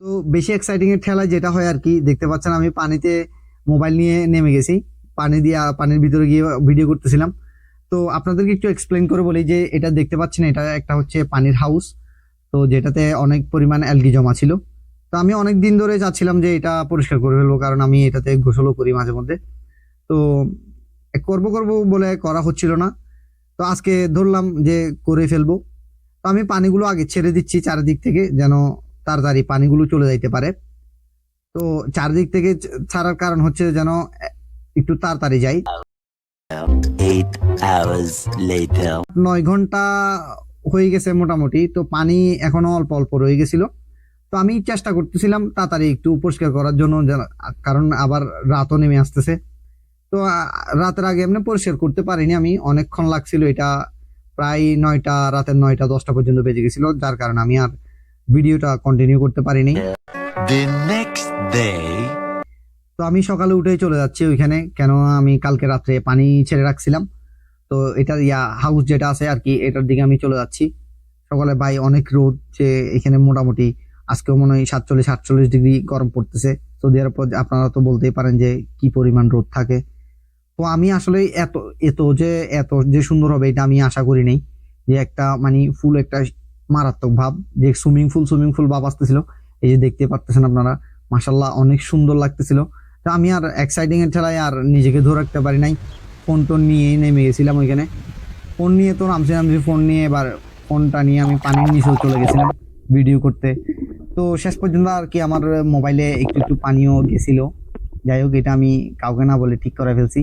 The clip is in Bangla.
তো বেশি এক্সাইটিং এর ঠেলায় যেটা হয় আর কি, দেখতে পাচ্ছেন আমি পানিতে মোবাইল নিয়ে নেমে গেছি, পানির ভিতরে গিয়ে ভিডিও করতেছিলাম। তো আপনাদেরকে একটু এক্সপ্লেন করে বলি যে এটা দেখতে পাচ্ছেন, এটা একটা হচ্ছে পানির হাউস, তো যেটাতে অনেক পরিমাণ অ্যালগি জমা ছিল। তো আমি অনেক দিন ধরে চাচ্ছিলাম যে এটা পরিষ্কার করে ফেলবো, কারণ আমি এটাতে গোসলও করি মাঝে মধ্যে। তো করব করব বলে করা হচ্ছিল না। তো আজকে ধরলাম যে করে ফেলবো। তো আমি পানিগুলো আগে ছেড়ে দিচ্ছি চারিদিক থেকে, যেন তাড়াতাড়ি পানিগুলো চলে যাইতে পারে। তো চারদিক থেকে ছাড়ার কারণ হচ্ছে যেন একটু তাড়াতাড়ি যাই। 8 hours later. 9 ঘন্টা হয়ে গেছে মোটামুটি, তো পানি এখনো অল্প অল্প রয়ে গেছিল। তো আমি চেষ্টা করতেছিলাম তাড়াতাড়ি একটু পরিষ্কার করার জন্য, কারণ আবার রাতও নেমে আসতেছে। তো রাতের আগে এমনি পরিষ্কার করতে পারিনি, আমি অনেকক্ষণ লাগছিল, এটা প্রায় রাতের 9টা 10টা পর্যন্ত বেজে গেছিল, যার কারণে আমি আর ভিডিওটা কন্টিনিউ করতে পারিনি। The next day. তো আমি সকালে উঠেই চলে যাচ্ছি ওইখানে, কেন আমি কালকে রাত্রে পানি ছেড়ে রাখছিলাম। তো এটার হাউস যেটা আছে আর কি, এটার দিকে আমি চলে যাচ্ছি। সকালে ভাই অনেক রোদ, যে এখানে মোটামুটি আজকেও মনে হয় 47-48 ডিগ্রি গরম পড়তেছে। সৌদি আরব আপনারা তো বলতেই পারেন যে কি পরিমাণ রোদ থাকে। তো আমি আসলে এত এত যে সুন্দর হবে এটা আমি আশা করি নাই, যে একটা মানে ফুল একটা মারাত্মক ভাব, যে সুইমিং পুল ভাব আসতেছিল। এই যে দেখতে পারতেছেন আপনারা, মাশাল্লাহ অনেক সুন্দর লাগতেছিল। তো আমি আর এক্সাইটিং এর ঠেলায় আর নিজেকে ধরে রাখতে পারি নাই, ফোন টোন নিয়ে নেমে গেছিলাম ওইখানে। ফোন নিয়ে তো নামছি, ফোন নিয়ে এবার ফোনটা নিয়ে আমি পানির নিচেও চলে গেছিলাম ভিডিও করতে। তো শেষ পর্যন্ত আর কি আমার মোবাইলে একটু একটু পানিও গেছিল। যাই হোক, এটা আমি কাউকে না বলে ঠিক করে ফেলছি।